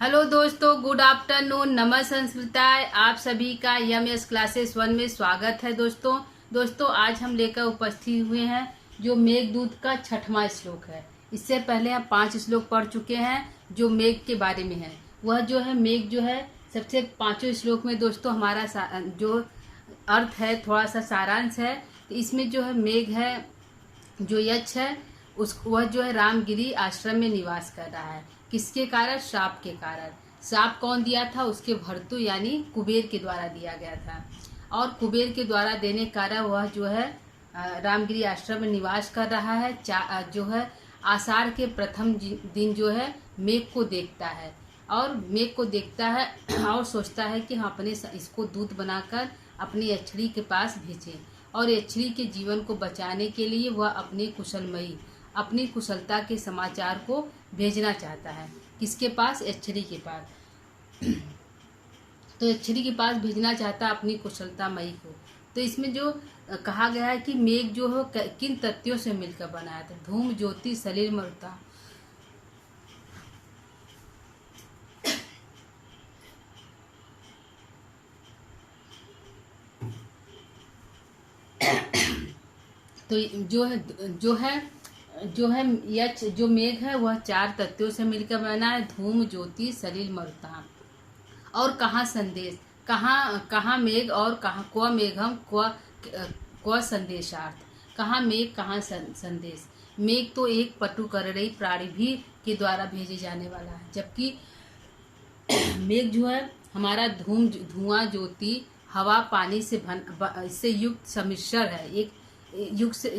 Hello दोस्तों, good afternoon, नमः संस्कृताय। आप सभी का यमएस क्लासेस 1 में स्वागत है। दोस्तों आज हम लेकर उपस्थित हुए हैं जो मेघदूत का 6वां श्लोक है। इससे पहले हम 5 श्लोक पढ़ चुके हैं जो मेघ के बारे में है। वह जो है मेघ जो है सबसे 5वें श्लोक में दोस्तों हमारा जो अर्थ है थोड़ा सा सारांश है। तो इसमें जो है मेघ है जो यक्ष है वह जो है रामगिरी आश्रम में निवास कर रहा है। किसके कारण? श्राप के कारण। श्राप कौन दिया था? उसके भर्तु यानी कुबेर के द्वारा दिया गया था। और कुबेर के द्वारा देने कारण वह जो है रामगिरी आश्रम में निवास कर रहा है। जो है आषाढ़ के प्रथम दिन जो है मेघ को देखता है और मेघ को देखता है और सोचता है कि हम अपने इसको दूत बनाकर अपनी यक्षिणी के पास भेजें और यक्षिणी के जीवन को बचाने के लिए वह अपनी कुशलता के समाचार को भेजना चाहता है। किसके पास? यक्षिणी के पास। तो यक्षिणी के पास भेजना चाहता है अपनी कुशलता मई को। तो इसमें जो कहा गया है कि मेघ जो है किन तथ्यों से मिलकर बनाया था? धूम, ज्योति, सलिल, मरुता। तो जो मेघ है वह 4 तत्वों से मिलकर बना है। धूम, ज्योति, सलिल, मरुता। और कहाँ संदेश, कहाँ मेघ और कहाँ क्व मेघम क्व संदेशार्थ। कहाँ मेघ कहाँ संदेश। मेघ तो एक पटुकरणीय प्राणी भी के द्वारा भेजे जाने वाला है, जबकि मेघ जो है हमारा धुआं, ज्योति, हवा, पानी से इससे युक्त सम्मिश्रण है। एक युग से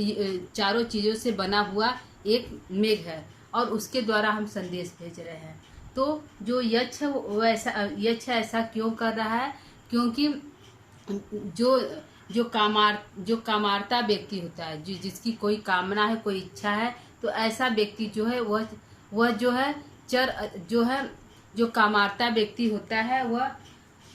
चारों चीजों से बना हुआ एक मेघ है और उसके द्वारा हम संदेश भेज रहे हैं। तो जो यक्ष है वो ऐसा क्यों कर रहा है? क्योंकि जो कामार्ता व्यक्ति होता है, जिसकी कोई कामना है, कोई इच्छा है, तो ऐसा व्यक्ति जो है वह जो कामार्ता व्यक्ति होता है वह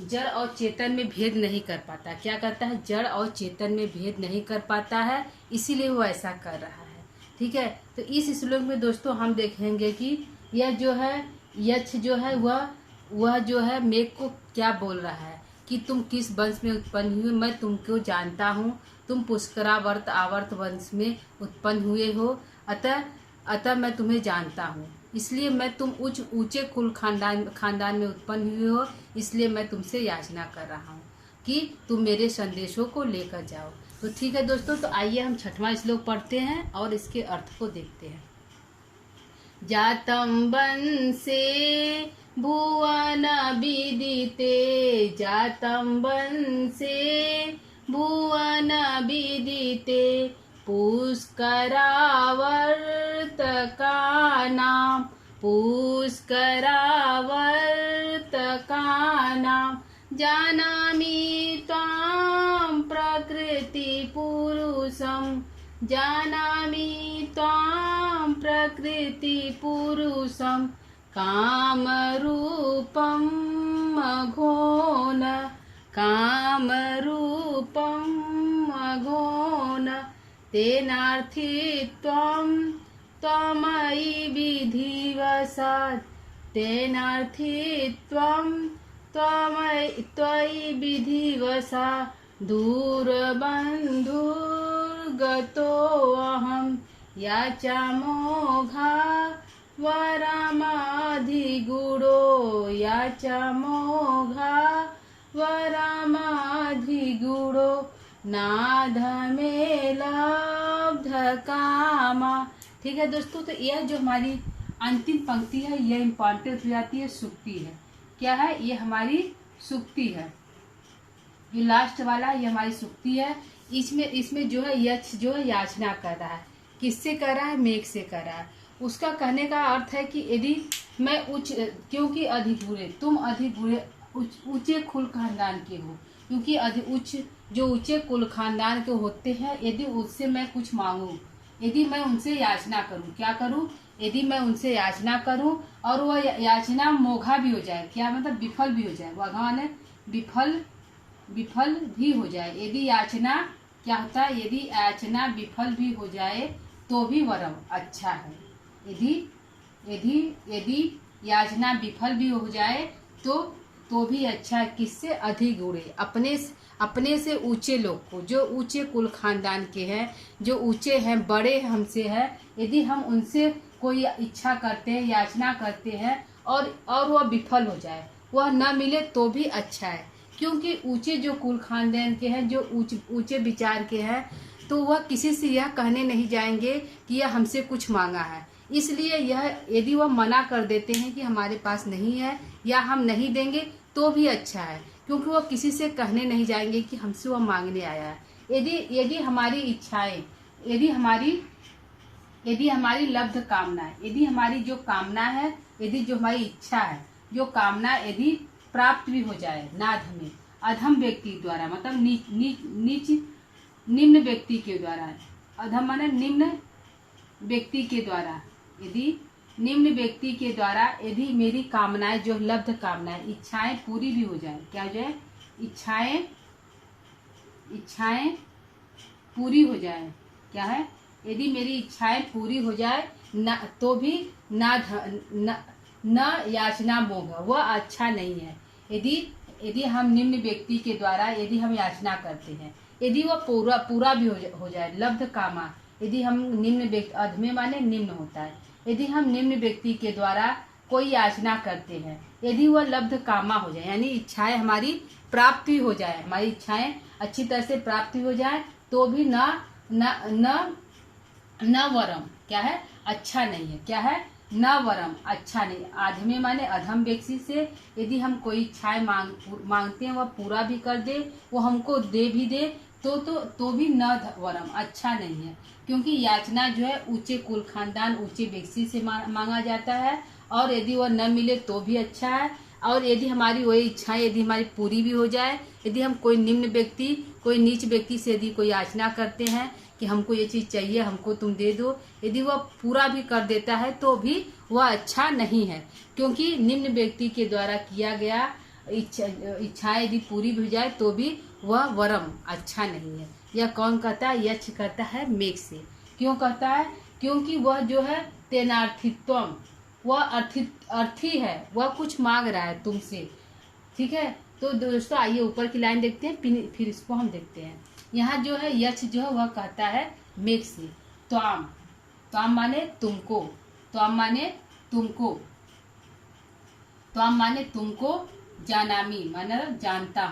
जड़ और चेतन में भेद नहीं कर पाता। क्या करता है? जड़ और चेतन में भेद नहीं कर पाता है, इसीलिए वो ऐसा कर रहा है। ठीक है। तो इस श्लोक में दोस्तों हम देखेंगे कि यह जो है यक्ष जो है वह जो है मेघ को क्या बोल रहा है कि तुम किस वंश में उत्पन्न हुए, मैं तुमको जानता हूँ। तुम पुष्करावर्त आवर्त वंश में उत्पन्न हुए हो, अतः मैं तुम्हें जानता हूँ। इसलिए मैं तुम ऊंचे कुल खानदान में उत्पन्न हुए हो, इसलिए मैं तुमसे याचना कर रहा हूँ कि तुम मेरे संदेशों को लेकर जाओ। तो ठीक है दोस्तों, तो आइए हम 6वां श्लोक पढ़ते हैं और इसके अर्थ को देखते हैं। जातम वंशे भुवन विदिते, जातम वंशे भुवन विदिते, पुष्करावर्तकानां जानामि त्वां प्रकृतिपुरुषं कामरूपं मघोन तेनार्थित्वं त्वमयि विधिवशात्, तेनार्थित्वं त्वयि विधिवशात् दूरबन्धुर्गतोऽहं याचामोघा वरमाधिगुणो नाधमे लब्ध कामा। ठीक है दोस्तों, तो यह जो हमारी अंतिम पंक्ति है यह इम्पॉर्टेंट हो जाती है, सुक्ति है। क्या है? ये हमारी सुक्ति है। जो लास्ट वाला ये हमारी सुक्ति है। इसमें जो है यक्ष जो है याचना कर रहा है। किससे कर रहा है? मेघ से कर रहा है। उसका कहने का अर्थ है कि यदि मैं क्योंकि अधिक बुरे, तुम अधिक बुरे ऊंचे कुल खानदान के हो, क्योंकि जो ऊंचे कुल खानदान के होते हैं, यदि उससे मैं कुछ मांगू, यदि मैं उनसे याचना करूं, क्या करूं? यदि मैं उनसे याचना करूं और वह याचना मोघा भी हो जाए, क्या मतलब? विफल भी हो जाए। भगवान है विफल भी हो जाए। यदि याचना क्या होता है? यदि याचना विफल भी हो जाए तो भी वरम अच्छा है। यदि याचना विफल भी हो जाए तो भी अच्छा है। किससे? अधिक उड़े, अपने से ऊंचे लोग को, जो ऊंचे कुल खानदान के हैं, जो ऊंचे हैं, बड़े हमसे हैं, यदि हम उनसे कोई इच्छा करते हैं, याचना करते हैं और वह विफल हो जाए, वह न मिले तो भी अच्छा है। क्योंकि ऊंचे जो कुल खानदान के हैं, जो ऊंचे विचार के हैं, तो वह किसी से यह कहने नहीं जाएंगे कि यह हमसे कुछ मांगा है। इसलिए यह यदि वह मना कर देते हैं कि हमारे पास नहीं है या हम नहीं देंगे तो भी अच्छा है, क्योंकि वह किसी से कहने नहीं जाएंगे कि हमसे वह मांगने आया है। यदि हमारी इच्छाएं, यदि हमारी लब्ध कामना, यदि हमारी जो कामना है, यदि जो हमारी इच्छा है, जो कामना यदि प्राप्त भी हो जाए नाधमे, अधम व्यक्ति द्वारा, मतलब निम्न व्यक्ति के द्वारा, अधम माने निम्न व्यक्ति के द्वारा, यदि निम्न व्यक्ति के द्वारा यदि मेरी कामनाएं, जो लब्ध कामनाएं, इच्छाएं पूरी भी हो जाए, क्या हो जाए? इच्छाएं पूरी हो जाए, क्या है? यदि मेरी इच्छाएं पूरी हो जाए न, तो भी न याचना मोह, वह अच्छा नहीं है। यदि हम निम्न व्यक्ति के द्वारा यदि हम याचना करते हैं, यदि वह पूरा भी हो जाए, लब्ध कामा, यदि हम निम्न व्यक्ति, अधमे माने निम्न होता है, यदि हम निम्न व्यक्ति के द्वारा कोई याचना करते हैं, यदि वह लब्ध कामा हो जाए, यानी इच्छाएं हमारी प्राप्ति हो जाए, हमारी इच्छाएं अच्छी तरह से प्राप्ति हो जाए, तो भी न वरम, क्या है? अच्छा नहीं है। क्या है? न वरम, अच्छा नहीं। आधमे माने अधम व्यक्ति से यदि हम कोई इच्छाएं मांगते हैं, वह पूरा भी कर दे, वो हमको दे भी दे, तो भी न वरम, अच्छा नहीं है। क्योंकि याचना जो है ऊंचे कुल खानदान, ऊंचे व्यक्ति से मांगा जाता है, और यदि वह न मिले तो भी अच्छा है। और यदि हमारी वही इच्छाएं यदि हमारी पूरी भी हो जाए, यदि हम कोई निम्न व्यक्ति, कोई नीच व्यक्ति से यदि कोई याचना करते हैं कि हमको ये चीज चाहिए, हमको तुम दे दो, यदि वह पूरा भी कर देता है तो भी वह अच्छा नहीं है। क्योंकि निम्न व्यक्ति के द्वारा किया गया इच्छाएं यदि पूरी भी हो जाए तो भी वह वरम, अच्छा नहीं है। यह कौन कहता है? यक्ष कहता है मेघ से। क्यों कहता है? क्योंकि वह जो है तेनार्थित्वम, वह अर्थी है, वह कुछ मांग रहा है तुमसे। ठीक है, तो दोस्तों आइए ऊपर की लाइन देखते हैं, फिर इसको हम देखते हैं। यहाँ जो है यक्ष जो है वह कहता है मेघ से, त्वाम माने तुमको, त्वाम माने तुमको, जानामी माने जानता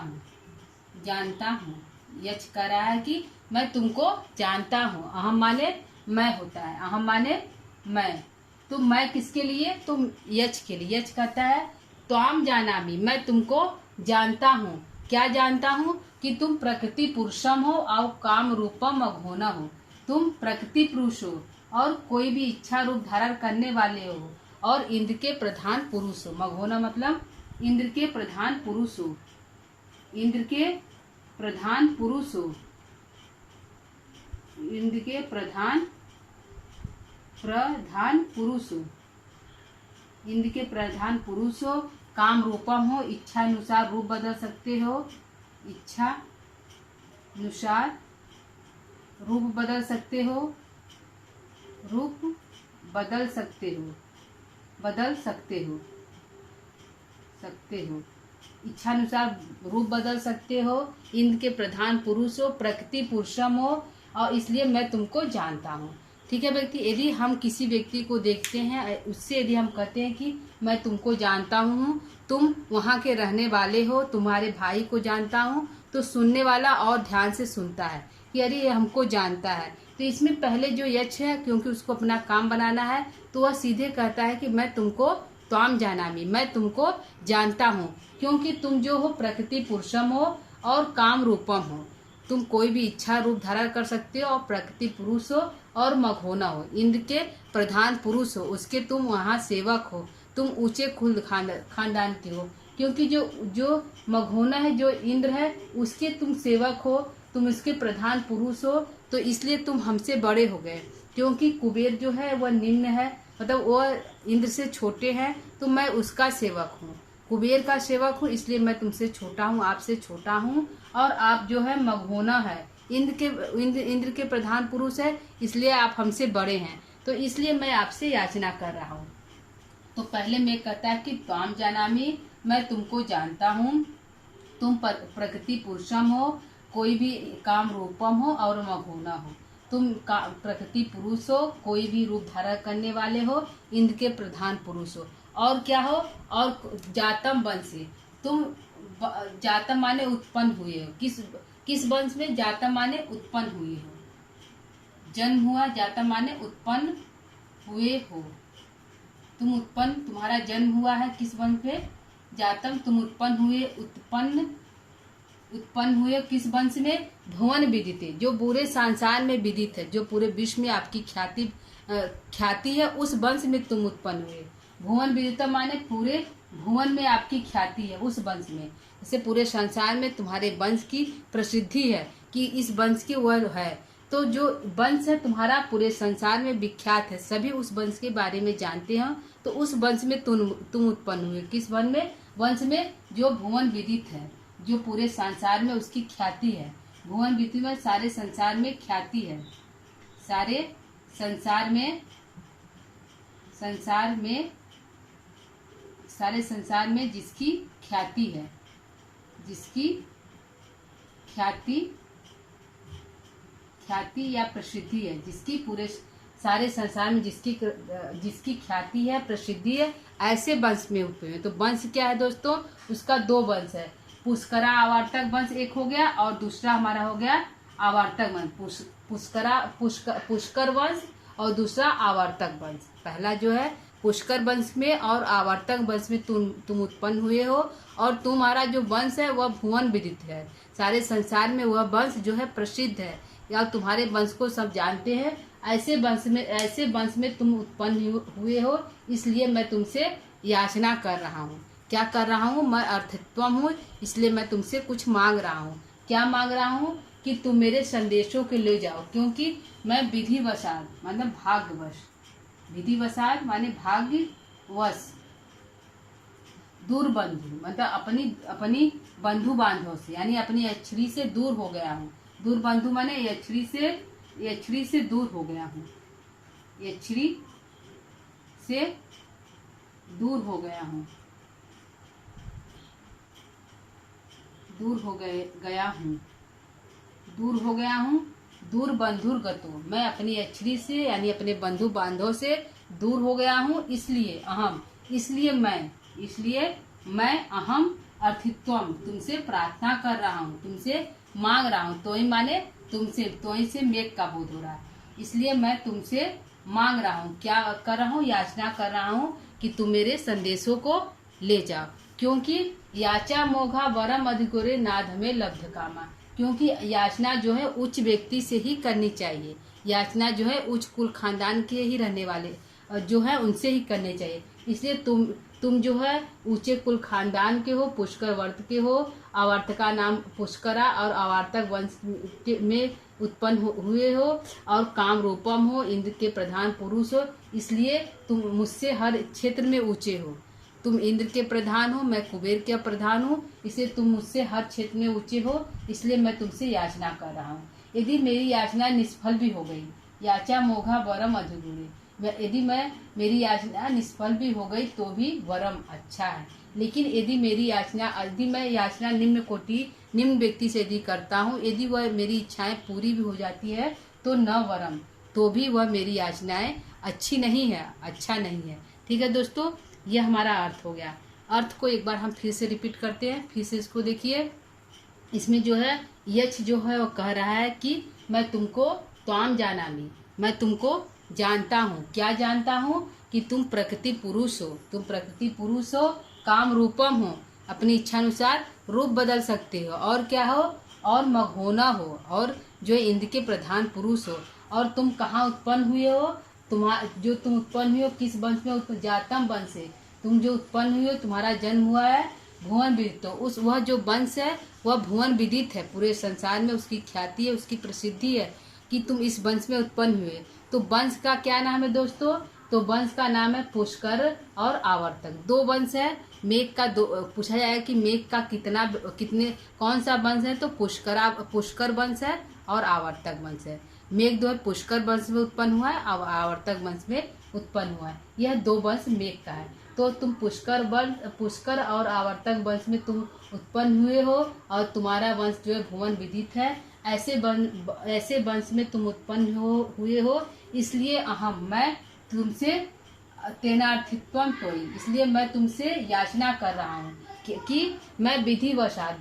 हूँ। यक्ष कह रहा है कि मैं तुमको जानता हूँ। अहम माने मैं होता है, अहम माने मैं, तो मैं किसके लिए? तुम यक्ष के लिए। यक्ष कहता है त्वाम जानामी, मैं तुमको जानता हूँ। क्या जानता हूँ? कि तुम प्रकृति पुरुषम हो और काम रूपम अघोना हो। तुम प्रकृति पुरुष हो और कोई भी इच्छा रूप धारण करने वाले हो, और इंद्र के प्रधान पुरुष हो। मघोना मतलब इंद्र के प्रधान पुरुष हो, इंद्र के प्रधान पुरुष हो, इंद्र के प्रधान पुरुष हो, इंद्र के प्रधान पुरुष हो। काम रूपम हो, इच्छा अनुसार रूप बदल सकते हो, इच्छा अनुसार रूप बदल सकते हो, रूप बदल सकते हो, इच्छा अनुसार रूप बदल सकते हो। इंद्र के प्रधान पुरुष हो, प्रकृति पुरुषम हो, और इसलिए मैं तुमको जानता हूँ। ठीक है व्यक्ति, यदि हम किसी व्यक्ति को देखते हैं, उससे यदि हम कहते हैं कि मैं तुमको जानता हूँ, तुम वहाँ के रहने वाले हो, तुम्हारे भाई को जानता हूँ, तो सुनने वाला और ध्यान से सुनता है कि अरे ये हमको जानता है। तो इसमें पहले जो यक्ष है, क्योंकि उसको अपना काम बनाना है, तो वह सीधे कहता है कि मैं तुमको त्वाम जानामि, मैं तुमको जानता हूँ, क्योंकि तुम जो हो प्रकृति पुरुषम हो और काम रूपम हो। तुम कोई भी इच्छा रूप धारण कर सकते हो और प्रकृति पुरुष हो और मघोना हो, इंद्र के प्रधान पुरुष हो, उसके तुम वहाँ सेवक हो, तुम ऊंचे कुल खानदान के हो। क्योंकि जो मघोना है, जो इंद्र है, उसके तुम सेवक हो, तुम उसके प्रधान पुरुष हो, तो इसलिए तुम हमसे बड़े हो गए। क्योंकि कुबेर जो है वह निम्न है, मतलब वह इंद्र से छोटे हैं, तो मैं उसका सेवक हूँ, कुबेर का सेवक हूँ, इसलिए मैं तुमसे छोटा हूँ, आपसे छोटा हूँ। और आप जो है मघोना है, इंद्र के प्रधान पुरुष है, इसलिए आप हमसे बड़े हैं, तो इसलिए मैं आपसे याचना कर रहा हूँ। तो पहले मेघ कहता है कि त्वाम जानामि, मैं तुमको जानता हूँ, तुम प्रकृति पुरुषम हो, कोई भी काम रूपम हो और मघोना हो। तुम प्रकृति पुरुष हो, कोई भी रूप धारण करने वाले हो, इंद्र के प्रधान पुरुष हो, और क्या हो, और जातम वंशी, तुम जातम माने उत्पन्न हुए हो। किस वंश में? जातम माने उत्पन्न हुए हो, जन्म हुआ, जातम माने उत्पन्न हुए हो। तुम उत्पन्न, तुम्हारा जन्म हुआ है किस वंश में? जातम, तुम उत्पन्न हुए, उत्पन्न हुए किस वंश में? भुवन विदित, जो पूरे संसार में विदित है, जो पूरे विश्व में आपकी ख्याति है, उस वंश में तुम उत्पन्न हुए। भुवन विदित माने पूरे भुवन में आपकी ख्याति है, उस वंश में। जैसे पूरे संसार में तुम्हारे वंश की प्रसिद्धि है कि इस वंश की वह है। तो जो वंश है तुम्हारा पूरे संसार में विख्यात है, सभी उस वंश के बारे में जानते हैं। तो उस वंश में तुम उत्पन्न हुए। किस वंश में? वंश में जो भुवन विदित है, जो पूरे संसार में उसकी ख्याति है। भुवन विदित में सारे संसार में ख्याति है, सारे संसार में जिसकी ख्याति है, जिसकी ख्याति या प्रसिद्धि है, जिसकी पूरे सारे संसार में जिसकी ख्याति है, प्रसिद्धि है, ऐसे वंश में हुए। तो वंश क्या है दोस्तों? उसका दो वंश है, पुष्करा आवर्तक वंश एक हो गया, और दूसरा हमारा हो गया आवर्तक वंश। पुष्कर वंश और दूसरा आवर्तक वंश। पहला जो है पुष्कर वंश में और आवर्तक वंश में तुम उत्पन्न हुए हो, और तुम्हारा जो वंश है वह भुवन विदित है, सारे संसार में वह वंश जो है प्रसिद्ध है, या तुम्हारे वंश को सब जानते हैं। ऐसे वंश में तुम उत्पन्न हुए हो, इसलिए मैं तुमसे याचना कर रहा हूँ। क्या कर रहा हूँ? मैं अर्थित्वम हूँ, इसलिए मैं तुमसे कुछ मांग रहा हूँ। क्या मांग रहा हूँ? कि तुम मेरे संदेशों के ले जाओ, क्योंकि मैं विधिवशात मतलब भाग्यवश, विधिवशात माने भाग्यवश, दूर बंधु मतलब अपनी बंधु बांधव से, यानी अपनी यच्छरी से दूर हो गया हूँ। दूर बंधु माने यच्छरी से दूर हो गया हूँ, यच्छरी से दूर हो गया हूँ, दूर हो गया हूँ। दूर बंधुर गतो, मैं अपनी यच्छरी से यानी अपने बंधु बांधव से दूर हो गया हूँ। इसलिए मैं अहम अर्थित्वम, तुमसे प्रार्थना कर रहा हूँ, तुमसे मांग रहा हूँ। तोई माने तुमसे, तोई से मेघ का बोध हो रहा है, इसलिए मैं तुमसे मांग रहा हूँ। क्या कर रहा हूँ? याचना कर रहा हूँ कि तुम मेरे संदेशों को ले जाओ, क्योंकि याचा मोघा वरम अधिकोरे नाद में लब्ध कामा, क्योंकि याचना जो है उच्च व्यक्ति से ही करनी चाहिए। याचना जो है उच्च कुल खानदान के ही रहने वाले जो है उनसे ही करनी चाहिए। इसलिए तुम जो है ऊंचे कुल खानदान के हो, पुष्कर वर्त के हो, आवर्तका नाम पुष्करा और आवर्तक वंश में उत्पन्न हुए हो, और काम रूपम हो, इंद्र के प्रधान पुरुष हो, इसलिए तुम मुझसे हर क्षेत्र में ऊंचे हो। तुम इंद्र के प्रधान हो, मैं कुबेर के प्रधान हूँ, इसलिए तुम मुझसे हर क्षेत्र में ऊंचे हो, इसलिए मैं तुमसे याचना कर रहा हूँ। यदि मेरी याचना निष्फल भी हो गई, याचा मोघा वरम अधिगुणे, यदि मेरी याचना निष्फल भी हो गई तो भी वरम अच्छा है। लेकिन यदि मैं याचना निम्न व्यक्ति से यदि करता हूँ, यदि वह मेरी इच्छाएं पूरी भी हो जाती है तो न वरम, तो भी वह मेरी याचनाएं अच्छी नहीं है, अच्छा नहीं है। ठीक है दोस्तों, यह हमारा अर्थ हो गया। अर्थ को एक बार हम फिर से रिपीट करते हैं, फिर से इसको देखिए। इसमें जो है यक्ष जो है वो कह रहा है कि मैं तुमको त्वाम जानामि, मैं तुमको जानता हूँ। क्या जानता हूँ? कि तुम प्रकृति पुरुष हो, काम रूपम हो, अपनी इच्छानुसार रूप बदल सकते हो, और क्या हो, और मघोना हो, और जो इंद्र के प्रधान पुरुष हो। और तुम कहाँ उत्पन्न हुए हो? तुम उत्पन्न हुए हो किस वंश में? जातम वंश से तुम जो उत्पन्न हुए हो, तुम्हारा जन्म हुआ है भुवन विदित। तो वह जो वंश है वह भुवन विदित है, पूरे संसार में उसकी ख्याति है, उसकी प्रसिद्धि है कि तुम इस वंश में उत्पन्न हुए। तो वंश का क्या नाम है दोस्तों? तो वंश का नाम है पुष्कर और आवर्तक। दो वंश है। मेघ का पूछा जाएगा कि मेघ का कौन सा वंश है? तो पुष्कर वंश है और आवर्तक वंश है। मेघ जो है पुष्कर वंश में उत्पन्न हुआ है और आवर्तक वंश में उत्पन्न हुआ है। यह 2 वंश मेघ का है। तो तुम पुष्कर और आवर्तक वंश में तुम उत्पन्न हुए हो और तुम्हारा वंश जो है भुवन विदित है। ऐसे वंश में तुम उत्पन्न हुए हो, इसलिए अहम मैं तुमसे तेनार्थित्वम तोई, इसलिए मैं तुमसे याचना कर रहा हूँ कि मैं विधिवशात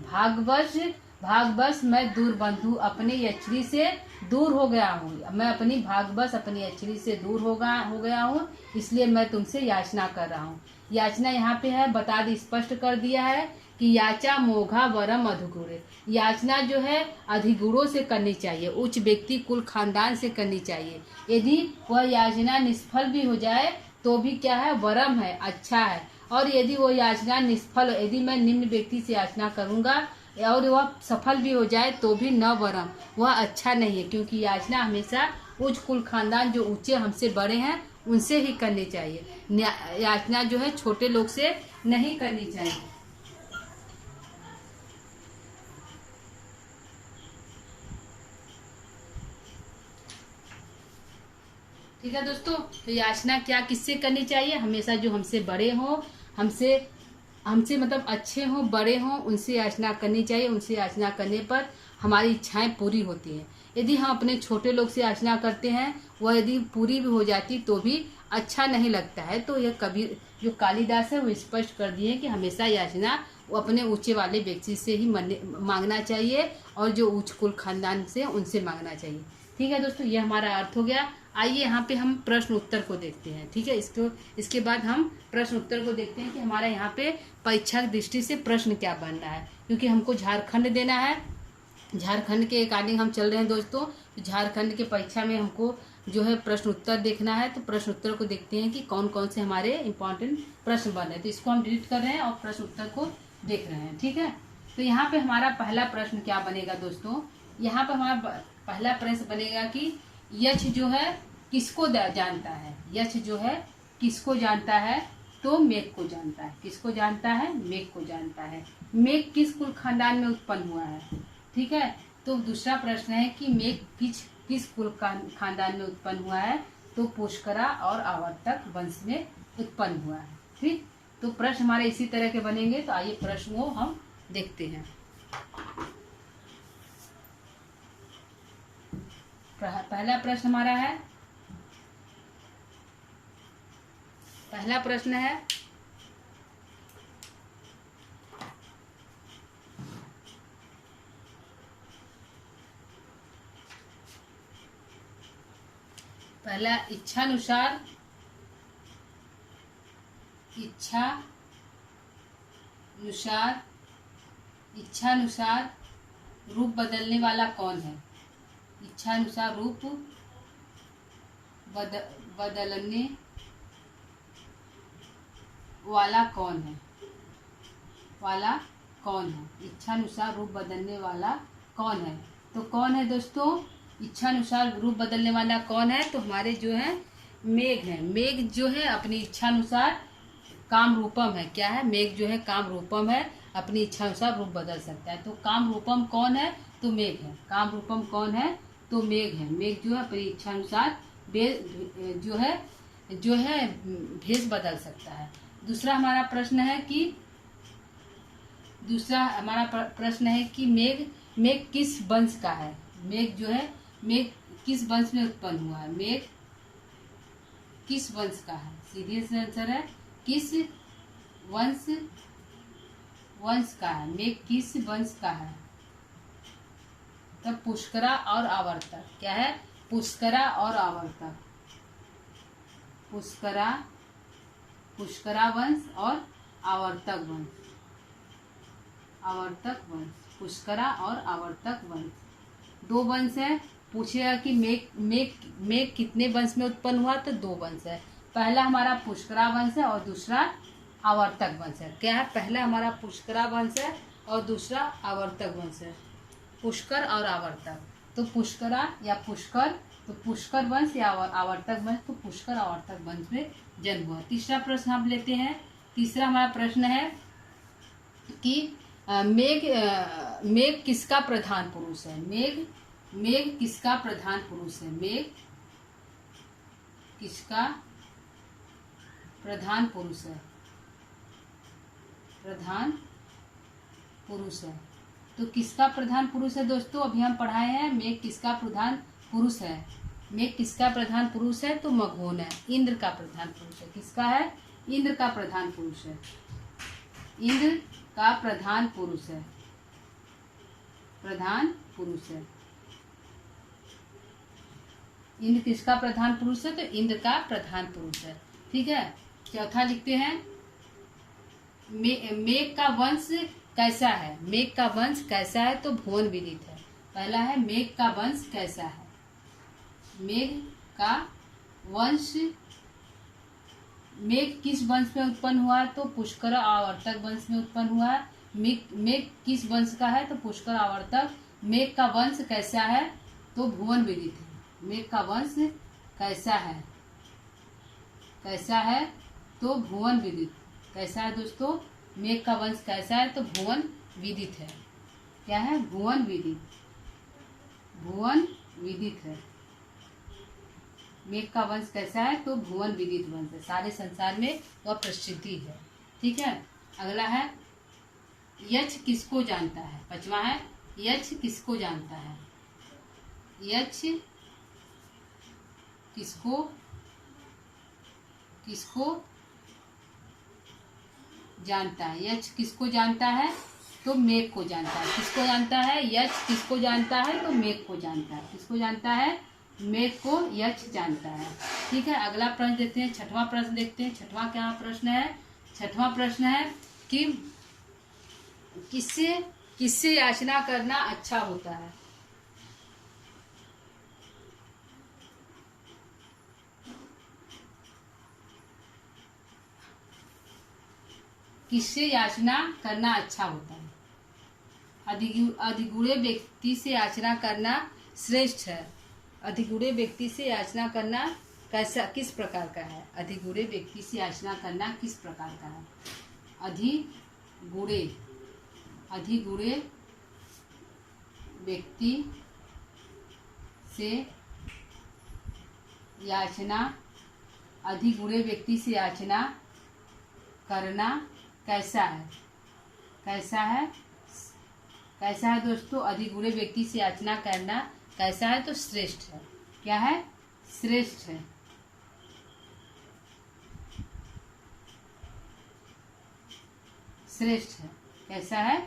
भागवश मैं दूर बंधु अपने यच्छ्री से दूर हो गया हूँ। मैं अपनी भागवश अपनी यच्छ्री से दूर हो गया हूँ, इसलिए मैं तुमसे याचना कर रहा हूँ। याचना यहाँ पे है स्पष्ट कर दिया है कि याचा मोघा वरम अधिगुणे। याचना जो है अधिगुणों से करनी चाहिए, उच्च व्यक्ति कुल खानदान से करनी चाहिए। यदि वह याचना निष्फल भी हो जाए तो भी क्या है, वरम है, अच्छा है। और यदि वो याचना निष्फल, यदि मैं निम्न व्यक्ति से याचना करूंगा और वह सफल भी हो जाए तो भी न वरम, वह अच्छा नहीं है। क्योंकि याचना हमेशा उच्च कुल खानदान जो ऊंचे हमसे बड़े हैं उनसे ही करनी चाहिए। याचना जो है छोटे लोग से नहीं करनी चाहिए। ठीक है दोस्तों, तो याचना क्या किससे करनी चाहिए, हमेशा जो हमसे बड़े हों, हमसे मतलब अच्छे हों, बड़े हों, उनसे याचना करनी चाहिए। उनसे याचना करने पर हमारी इच्छाएं पूरी होती हैं। यदि हम अपने छोटे लोग से याचना करते हैं, वह यदि पूरी भी हो जाती तो भी अच्छा नहीं लगता है। तो यह कबीर जो कालिदास है वो स्पष्ट कर दिए कि हमेशा याचना वो अपने ऊंचे वाले व्यक्ति से ही मांगना चाहिए और जो उच्च कुल खानदान से उनसे मांगना चाहिए। ठीक है दोस्तों, ये हमारा अर्थ हो गया। आइए यहाँ पे हम प्रश्न उत्तर को देखते हैं। ठीक है, इसके बाद हम प्रश्न उत्तर को देखते हैं कि हमारा यहाँ पे परीक्षा की दृष्टि से प्रश्न क्या बन रहा है। क्योंकि हमको झारखंड देना है, झारखंड के अकॉर्डिंग हम चल रहे हैं दोस्तों। तो झारखंड के परीक्षा में हमको जो है प्रश्न उत्तर देखना है। तो प्रश्न उत्तर को देखते हैं कि कौन कौन से हमारे इंपॉर्टेंट प्रश्न बन रहे हैं। तो इसको हम डिलीट कर रहे हैं और प्रश्न उत्तर को देख रहे हैं। ठीक है, तो यहाँ पे हमारा पहला प्रश्न क्या बनेगा दोस्तों, यहाँ पे हमारा पहला प्रश्न बनेगा कि यक्ष जो है किसको जानता है। यक्ष जो है किसको जानता है, तो मेघ को जानता है। किसको जानता है, मेघ को जानता है। मेघ किस कुल खानदान में उत्पन्न हुआ है। ठीक है, तो दूसरा प्रश्न है कि मेघ किस कुल खानदान में उत्पन्न हुआ है, तो पुष्करा और आवर्तक वंश में उत्पन्न हुआ है। ठीक, तो प्रश्न हमारे इसी तरह के बनेंगे। तो आइए प्रश्न को हम देखते हैं। पहला प्रश्न हमारा है, पहला प्रश्न है पहला इच्छानुसार रूप बदलने वाला कौन है। इच्छानुसार रूप बदलने वाला कौन है, इच्छानुसार रूप बदलने वाला कौन है। तो कौन है दोस्तों, इच्छानुसार रूप बदलने वाला कौन है, तो हमारे जो है मेघ है। मेघ जो है अपनी इच्छानुसार काम रूपम है। क्या है, मेघ जो है काम रूपम है, अपनी इच्छानुसार रूप बदल सकता है। तो काम रूपम कौन है, तो मेघ है। काम रूपम कौन है, तो मेघ है। मेघ जो है अपनी इच्छानुसार जो है भेष बदल सकता है। दूसरा हमारा प्रश्न है कि मेघ किस वंश का है। मेघ जो है किस वंश में उत्पन्न हुआ है। मेघ किस वंश का है, सीधे से आंसर है किस वंश का है। मेघ किस वंश का है, तब पुष्करा और आवर्तक। क्या है, पुष्करा और आवर्तक। पुष्करा वंश और आवर्तक वंश। पुष्करा और आवर्तक वंश, 2 वंश है। पूछेगा कि मेघ कितने वंश में उत्पन्न हुआ, तो 2 वंश है। पहला हमारा पुष्करा वंश है और दूसरा आवर्तक वंश है। क्या है, पहला हमारा पुष्करा वंश है और दूसरा आवर्तक वंश है। पुष्कर और आवर्तक, तो पुष्करा या पुष्कर, तो पुष्कर वंश या आवर्तक वंश, तो पुष्कर आवर्तक वंश में जन्म हुआ। तीसरा प्रश्न हम लेते हैं। तीसरा हमारा प्रश्न है कि मेघ किसका प्रधान पुरुष है। मेघ किसका प्रधान पुरुष है। मेघ किसका प्रधान पुरुष है, प्रधान पुरुष है। तो किसका प्रधान पुरुष है दोस्तों? अभी हम पढ़ाए हैं मेघ किसका प्रधान पुरुष है। मेघ किसका प्रधान पुरुष है? तो मघोन है, इंद्र का प्रधान पुरुष है। किसका है? इंद्र का प्रधान पुरुष है, इंद्र का प्रधान पुरुष है, प्रधान पुरुष है। इंद्र किसका प्रधान पुरुष है? तो इंद्र का प्रधान पुरुष है। ठीक है, चौथा लिखते हैं मेघ का वंश कैसा है? मेघ का वंश कैसा है? तो भुवन विदित है। पहला है मेघ का वंश कैसा है। मेघ का वंश, मेघ किस वंश में उत्पन्न हुआ है? तो पुष्कर आवर्तक वंश में उत्पन्न हुआ है। मेघ किस वंश का है? तो पुष्कर आवर्तक। मेघ का वंश कैसा है? तो भुवन विदित है। मेघ का वंश कैसा है? कैसा है? तो भुवन विदित। कैसा है दोस्तों? मेघ का वंश कैसा है? तो भुवन विदित है। क्या है? भुवन विदित, भुवन विदित है। मेघ का वंश कैसा है? तो भुवन विदित वंश है, सारे संसार में वह प्रसिद्धि है। ठीक है, अगला है यक्ष किसको जानता है। पांचवा है यक्ष किसको जानता है। यक्ष किसको किसको जानता है। यक्ष किसको जानता है? तो मेघ को जानता है। किसको जानता है? यक्ष किसको जानता है? तो मेघ को जानता है। किसको जानता है? मेघ को यक्ष जानता है। ठीक है, अगला प्रश्न देखते हैं, छठवां प्रश्न देखते हैं। छठवां क्या प्रश्न है? छठवां प्रश्न है कि किससे किससे याचना करना अच्छा होता है। किससे याचना करना अच्छा होता है? अधिगुणे व्यक्ति से याचना करना श्रेष्ठ है। अधिगुणे व्यक्ति से याचना करना कैसा, किस प्रकार का है? अधिगुणे व्यक्ति से याचना करना किस प्रकार का है? अधिगुणे व्यक्ति से याचना, अधिगुणे व्यक्ति से याचना करना कैसा है? कैसा है? कैसा है दोस्तों? अधिगुणे व्यक्ति से याचना करना कैसा है? तो श्रेष्ठ है। क्या है? श्रेष्ठ है। श्रेष्ठ है। कैसा है?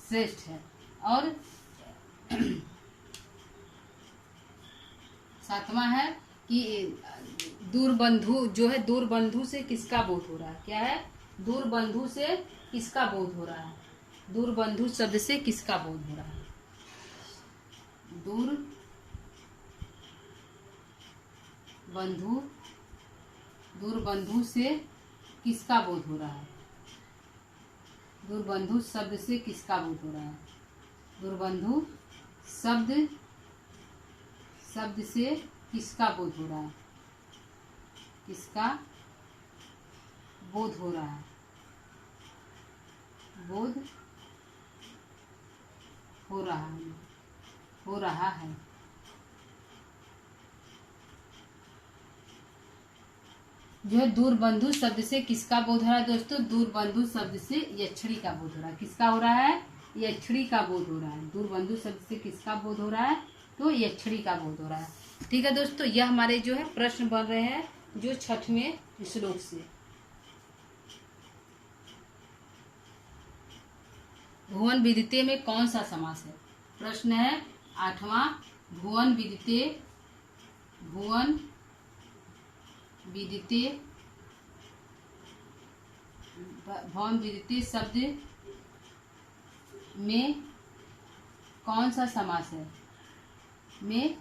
श्रेष्ठ है। और सातवां है कि दूर बंधु जो है, दूर बंधु से किसका बोध हो रहा है। क्या है? दूर बंधु से किसका बोध हो रहा है। दूर बंधु शब्द से किसका बोध हो रहा है। दूर बंधु, दूर बंधु से किसका बोध हो रहा है। दूर बंधु शब्द से किसका बोध हो रहा है। दूर बंधु शब्द से किसका बोध हो रहा है। किसका बोध हो रहा है। बोध हो रहा है, हो रहा है। जो है दूर बंधु शब्द से किसका बोध हो रहा है दोस्तों? दूर बंधु शब्द से यक्षिणी का बोध हो रहा है। किसका हो रहा है? यक्षिणी का बोध हो रहा है। दूर बंधु शब्द से किसका बोध हो रहा है? तो यक्षिणी का बोध हो रहा है। ठीक है दोस्तों, यह हमारे जो है प्रश्न बन रहे हैं जो छठवें श्लोक से। भुवन विदिते में कौन सा समास है? प्रश्न है आठवां, भुवन विदिते, भुवन विदिते, भुवन विदिते शब्द में कौन सा समास है? में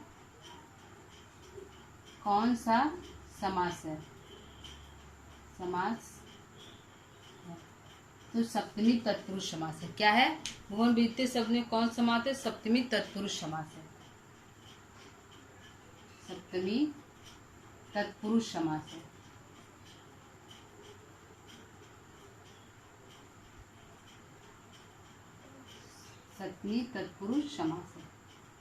कौन सा समास है? समास तो सप्तमी तत्पुरुष समास है। क्या है? भुवन विदिते शब्द में कौन समास है? सप्तमी तत्पुरुष समास है। सप्तमी तत्पुरुष समास है। सप्तमी तत्पुरुष समास है।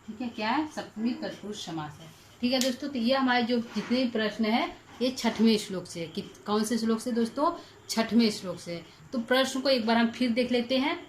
ठीक है, क्या है? सप्तमी तत्पुरुष समास है। ठीक है दोस्तों, तो ये हमारे जो जितने भी प्रश्न है ये छठवें श्लोक से है। कि कौन से श्लोक से दोस्तों? छठवें श्लोक से। तो प्रश्न को एक बार हम फिर देख लेते हैं।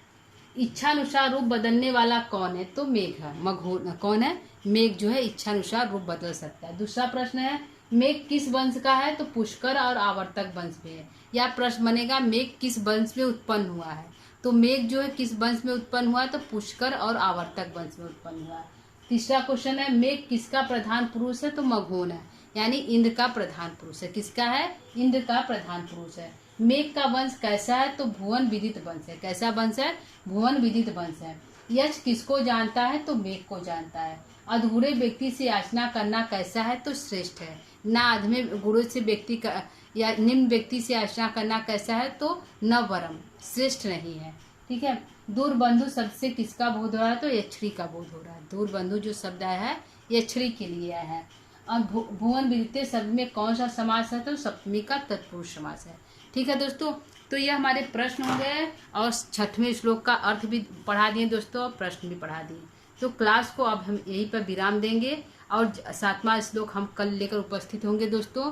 इच्छानुसार रूप बदलने वाला कौन है? तो मेघ है। मघोन कौन है? मेघ जो है इच्छानुसार रूप बदल सकता है। दूसरा प्रश्न है मेघ किस वंश का है? तो पुष्कर और आवर्तक वंश में है। या प्रश्न बनेगा मेघ किस वंश में उत्पन्न हुआ है? तो मेघ जो है किस वंश में उत्पन्न हुआ है? तो पुष्कर और आवर्तक वंश में उत्पन्न हुआ है। तीसरा क्वेश्चन है मेघ किसका प्रधान पुरुष है? तो मघोन है, यानी इंद्र का प्रधान पुरुष है। किसका है? इंद्र का प्रधान पुरुष है। मेघ का वंश कैसा है? तो भुवन विदित वंश है। कैसा वंश है? भुवन विदित वंश है। यश किसको जानता है? तो मेघ को जानता है। अधूरे व्यक्ति से याचना करना कैसा है? तो श्रेष्ठ है। ना अधमे गुरु से व्यक्ति का या निम्न व्यक्ति से याचना करना कैसा है? तो न वरम, श्रेष्ठ नहीं है। ठीक है। दूर बंधु शब्द से किसका बोध हो रहा है? तो यक्षरी का बोध हो रहा है। दूर बंधु जो शब्द आया है यक्षरी के लिए आया है। और भुवन विदित शब्द में कौन सा समास है? तो सप्तमी का तत्पुरुष समास है। ठीक है दोस्तों, तो ये हमारे प्रश्न हो गए और छठवें श्लोक का अर्थ भी पढ़ा दिए दोस्तों और प्रश्न भी पढ़ा दिए। तो क्लास को अब हम यहीं पर विराम देंगे और सातवां श्लोक हम कल लेकर उपस्थित होंगे दोस्तों।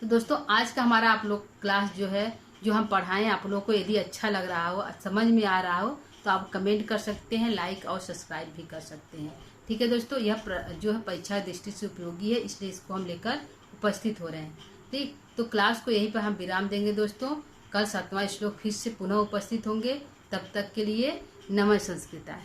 तो दोस्तों आज का हमारा आप लोग क्लास जो है जो हम पढ़ाएं आप लोग को यदि अच्छा लग रहा हो, समझ में आ रहा हो तो आप कमेंट कर सकते हैं, लाइक और सब्सक्राइब भी कर सकते हैं। ठीक है दोस्तों, यह जो है परीक्षा दृष्टि से उपयोगी है, इसलिए इसको हम लेकर उपस्थित हो रहे हैं। ठीक, तो क्लास को यहीं पर हम विराम देंगे दोस्तों। कल सातवां श्लोक फिर से पुनः उपस्थित होंगे। तब तक के लिए नमः संस्कृताय।